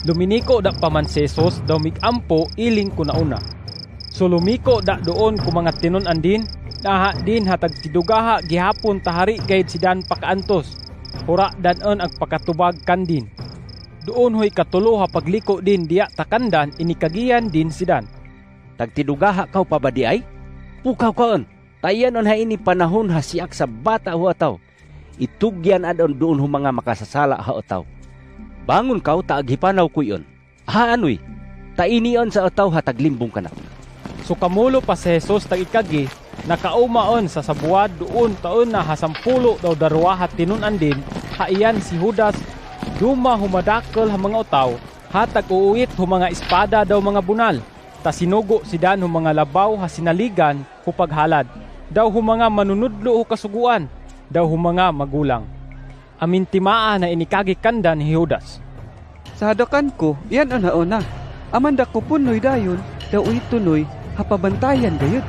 Luminiko da paman si Jesus daw migampo iling kunauna. So lumiko da doon ku mga tinon andin, naha din hatag tidugaha gihapon tahari gayud si Dan pakaantos. Hura danon ang pakatubag kandin. Doon hoy katulo ha pagliko din diya takandan inikagiyan din si Dan. Tagtidugaha kaw pa ba di ay? Pukaw kaon, tayan on ha ini panahon ha siak sa bata ho ataw. Itugyan adon doon ho mga makasasala ha ataw. Bangon kaw taaghipanaw ko yon. Ha anoy, tainion sa ataw ha taglimbong ka na. So kamulo pa si Jesus tag ikagi, nakaumaon sa sabuad doon taon na hasampulo daw darwahat tinunan din, haiyan si Judas, duma humadakkel ha mga utaw, hatag uuwit hu mga espada daw mga bunal, ta sinugo si Dan hu mga labaw ha sinaligan hu paghalad, daw hu mga manunudlo hu kasuguan, daw hu mga magulang. Amintimaa na inikagi kandan ni Judas. Sa hadakan ko, yan ang nauna. Amanda ko punoy dayon, daw itunoy, hapabantayan gayud.